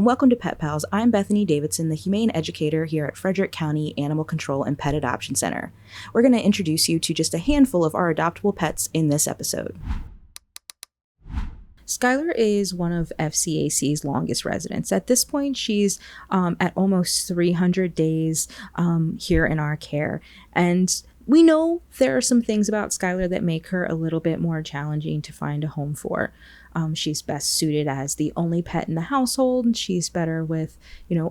and welcome to Pet Pals. I'm Bethany Davidson, the Humane Educator here at Frederick County Animal Control and Pet Adoption Center. We're going to introduce you to just a handful of our adoptable pets in this episode. Skylar is one of FCAC's longest residents. At this point, she's at almost 300 days here in our care. And we know there are some things about Skylar that make her a little bit more challenging to find a home for. She's best suited as the only pet in the household. She's better with,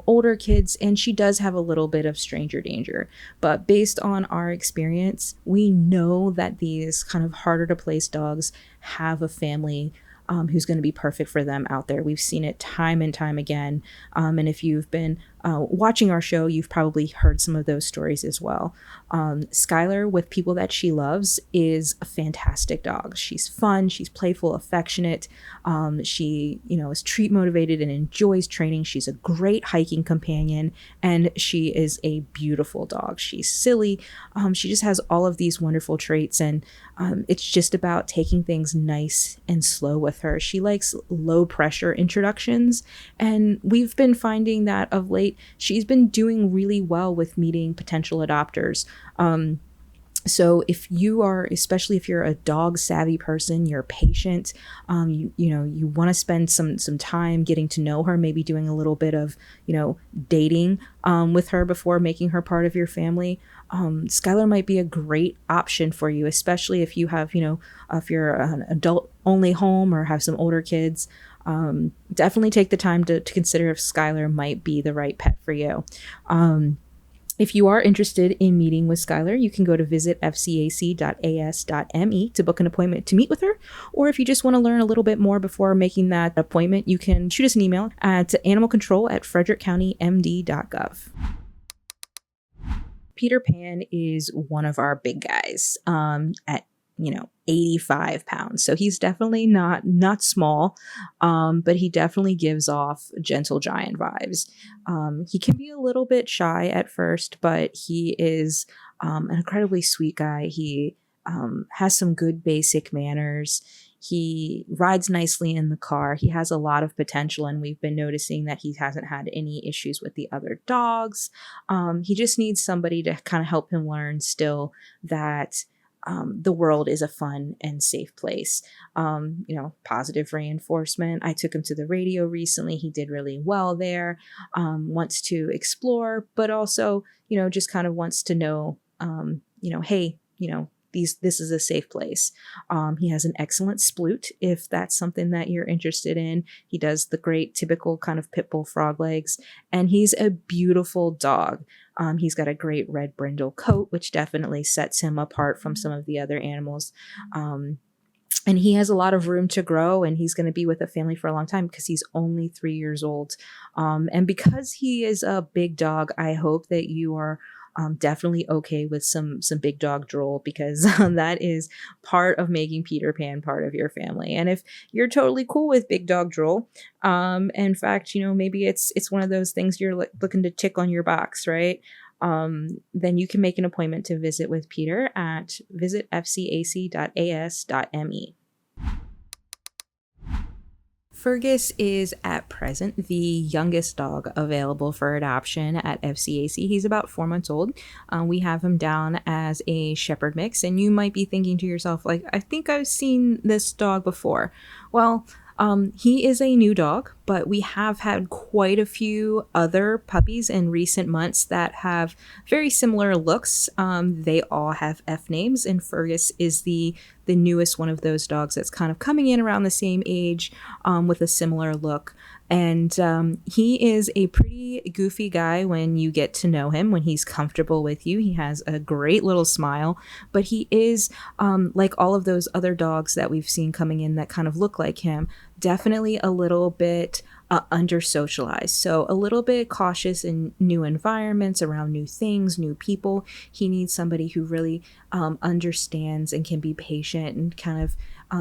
older kids, and she does have a little bit of stranger danger. But based on our experience, we know that these kind of harder to place dogs have a family who's going to be perfect for them out there. We've seen it time and time again. And if you've been watching our show, you've probably heard some of those stories as well. Skylar, with people that she loves, is a fantastic dog. She's fun, she's playful, affectionate. She, is treat motivated and enjoys training. She's a great hiking companion, and she is a beautiful dog. She's silly. She just has all of these wonderful traits, and it's just about taking things nice and slow with her. She likes low pressure introductions, and we've been finding that of late she's been doing really well with meeting potential adopters. So if you are, especially if you're a dog savvy person, you're patient, you want to spend some time getting to know her, maybe doing a little bit of, dating with her before making her part of your family. Skylar might be a great option for you, especially if you have, if you're an adult only home or have some older kids. Definitely take the time to consider if Skylar might be the right pet for you. If you are interested in meeting with Skylar, you can go to visit fcac.as.me to book an appointment to meet with her. Or if you just want to learn a little bit more before making that appointment, you can shoot us an email at animalcontrol@frederickcountymd.gov. Peter Pan is one of our big guys at 85 pounds. So he's definitely not small, but he definitely gives off gentle giant vibes. He can be a little bit shy at first, but he is an incredibly sweet guy. He has some good basic manners. He rides nicely in the car. He has a lot of potential, and we've been noticing that he hasn't had any issues with the other dogs. He just needs somebody to kind of help him learn still that the world is a fun and safe place. Positive reinforcement. I took him to the radio recently. He did really well there. Wants to explore, but also, just kind of wants to know, hey, this is a safe place. He has an excellent sploot if that's something that you're interested in. He does the great typical kind of pit bull frog legs, and he's a beautiful dog. He's got a great red brindle coat, which definitely sets him apart from some of the other animals. And he has a lot of room to grow, and he's going to be with a family for a long time because he's only 3 years old. And because he is a big dog, I hope that you are definitely okay with some big dog drool, because that is part of making Peter Pan part of your family. And if you're totally cool with big dog drool, in fact, maybe it's one of those things you're looking to tick on your box, right? Then you can make an appointment to visit with Peter at visitfcac.as.me. Fergus is at present the youngest dog available for adoption at FCAC. He's about 4 months old. We have him down as a shepherd mix, and you might be thinking to yourself, like, I think I've seen this dog before. Well, he is a new dog, but we have had quite a few other puppies in recent months that have very similar looks. They all have F names, and Fergus is the newest one of those dogs that's kind of coming in around the same age with a similar look. And he is a pretty goofy guy when you get to know him, when he's comfortable with you. He has a great little smile, but he is, like all of those other dogs that we've seen coming in that kind of look like him, definitely a little bit under socialized. So a little bit cautious in new environments, around new things, new people. He needs somebody who really understands and can be patient and kind of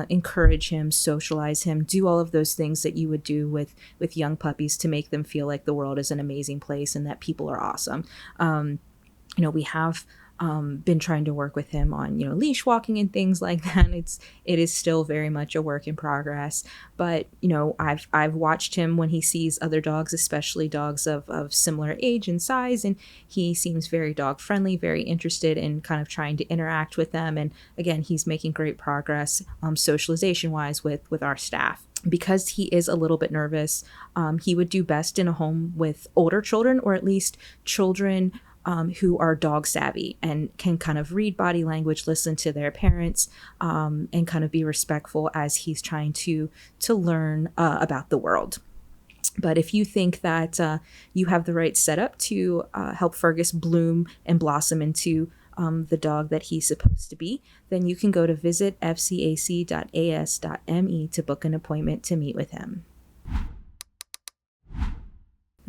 encourage him, socialize him, do all of those things that you would do with young puppies to make them feel like the world is an amazing place and that people are awesome. We have been trying to work with him on, leash walking and things like that. It is still very much a work in progress, but I've watched him when he sees other dogs, especially dogs of similar age and size, and he seems very dog friendly, very interested in kind of trying to interact with them. And again, he's making great progress socialization wise with our staff. Because he is a little bit nervous, he would do best in a home with older children, or at least children who are dog savvy and can kind of read body language, listen to their parents, and kind of be respectful as he's trying to learn about the world. But if you think that you have the right setup to help Fergus bloom and blossom into the dog that he's supposed to be, then you can go to visit fcac.as.me to book an appointment to meet with him.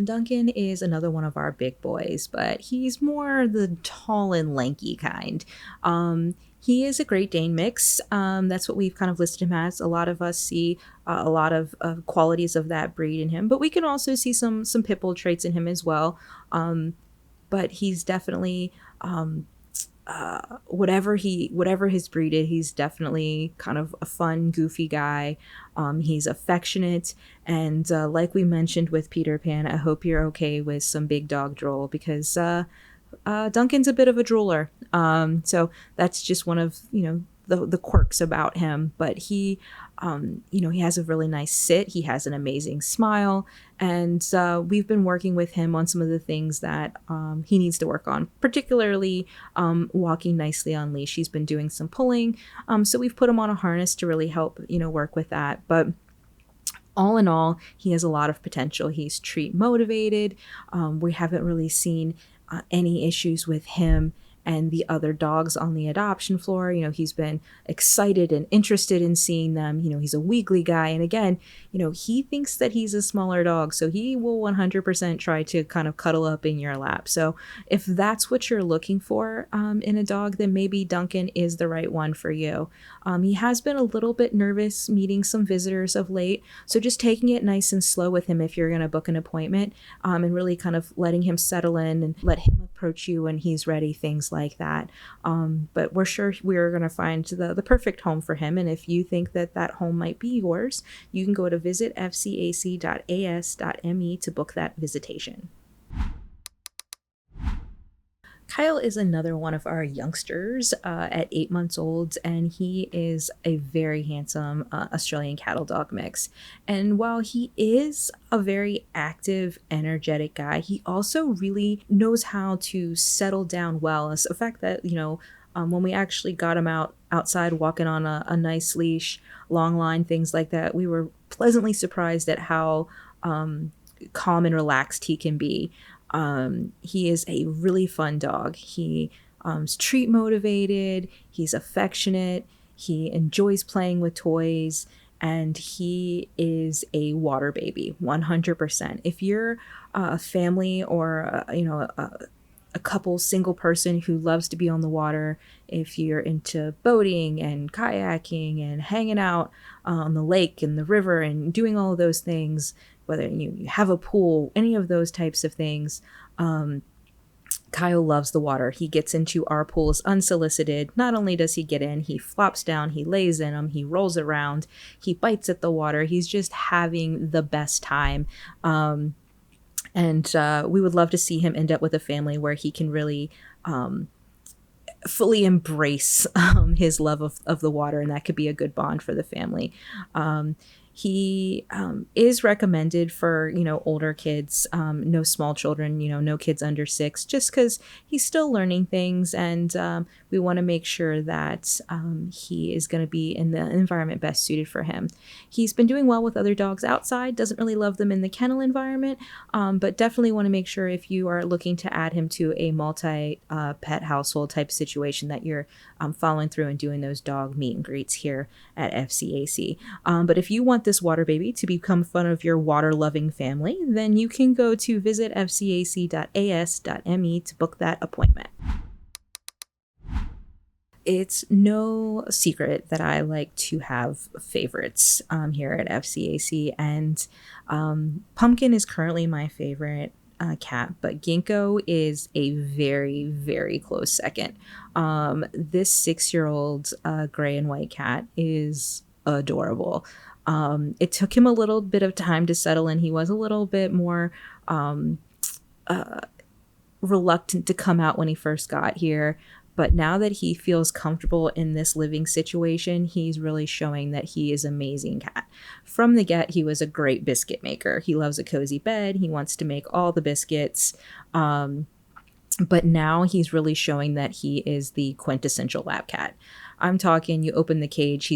Duncan is another one of our big boys, but he's more the tall and lanky kind. He is a Great Dane mix. That's what we've kind of listed him as. A lot of us see a lot of qualities of that breed in him, but we can also see some pit bull traits in him as well. But he's definitely whatever his breed is, he's definitely kind of a fun, goofy guy. He's affectionate, and like we mentioned with Peter Pan, I hope you're okay with some big dog drool, because Duncan's a bit of a drooler. So that's just one of the quirks about him. But he he has a really nice sit. He has an amazing smile, and we've been working with him on some of the things that he needs to work on, particularly walking nicely on leash. He's been doing some pulling, so we've put him on a harness to really help work with that. But all in all, he has a lot of potential. He's treat motivated. We haven't really seen any issues with him and the other dogs on the adoption floor. He's been excited and interested in seeing them. He's a wiggly guy. And again, he thinks that he's a smaller dog, so he will 100% try to kind of cuddle up in your lap. So if that's what you're looking for in a dog, then maybe Duncan is the right one for you. He has been a little bit nervous meeting some visitors of late, so just taking it nice and slow with him if you're going to book an appointment, and really kind of letting him settle in and let him approach you when he's ready, things like that. But we're sure we're going to find the perfect home for him. And if you think that home might be yours, you can go to visit fcac.as.me to book that visitation. Kyle is another one of our youngsters at 8 months old, and he is a very handsome Australian cattle dog mix. And while he is a very active, energetic guy, he also really knows how to settle down well. It's the fact that, when we actually got him outside walking on a nice leash, long line, things like that, we were pleasantly surprised at how calm and relaxed he can be. He is a really fun dog. He is treat motivated, he's affectionate, he enjoys playing with toys, and he is a water baby, 100%. If you're a family or a couple, single person who loves to be on the water, if you're into boating and kayaking and hanging out on the lake and the river and doing all of those things, whether you have a pool, any of those types of things, Kyle loves the water. He gets into our pools unsolicited. Not only does he get in, he flops down, he lays in them, he rolls around, he bites at the water. He's just having the best time. And we would love to see him end up with a family where he can really fully embrace his love of the water, and that could be a good bond for the family. He is recommended for, older kids, no small children, no kids under 6, just because he's still learning things. And we want to make sure that he is going to be in the environment best suited for him. He's been doing well with other dogs outside, doesn't really love them in the kennel environment, but definitely want to make sure if you are looking to add him to a multi-pet household type situation that you're following through and doing those dog meet and greets here at FCAC. But if you want this water baby to become fun of your water-loving family, then you can go to visit fcac.as.me to book that appointment. It's no secret that I like to have favorites here at FCAC, and Pumpkin is currently my favorite. cat, but Ginkgo is a very, very close second. This 6-year-old gray and white cat is adorable. It took him a little bit of time to settle in. He was a little bit more reluctant to come out when he first got here. But now that he feels comfortable in this living situation, he's really showing that he is an amazing cat. From the get, he was a great biscuit maker. He loves a cozy bed. He wants to make all the biscuits. But now he's really showing that he is the quintessential lap cat. I'm talking, you open the cage,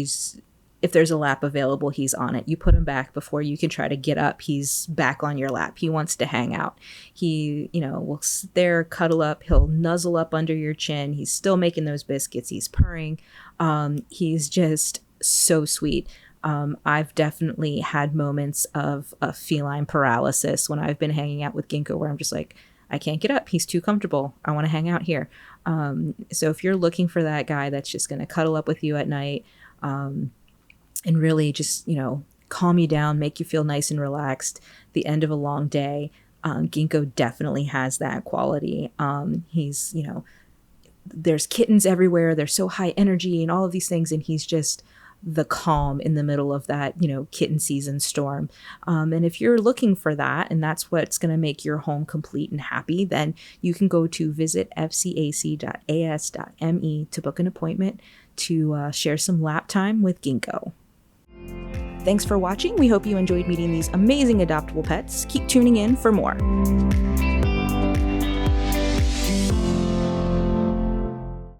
if there's a lap available, he's on it. You put him back before you can try to get up, he's back on your lap. He wants to hang out. He, will sit there, cuddle up, he'll nuzzle up under your chin. He's still making those biscuits. He's purring. He's just so sweet. I've definitely had moments of feline paralysis when I've been hanging out with Ginkgo, where I'm just like, I can't get up. He's too comfortable. I want to hang out here. So if you're looking for that guy that's just going to cuddle up with you at night, and really just, calm you down, make you feel nice and relaxed, the end of a long day, Ginkgo definitely has that quality. He's, there's kittens everywhere. They're so high energy and all of these things. And he's just the calm in the middle of that, kitten season storm. And if you're looking for that, and that's what's going to make your home complete and happy, then you can go to visit fcac.as.me to book an appointment to share some lap time with Ginkgo. Thanks for watching. We hope you enjoyed meeting these amazing adoptable pets. Keep tuning in for more.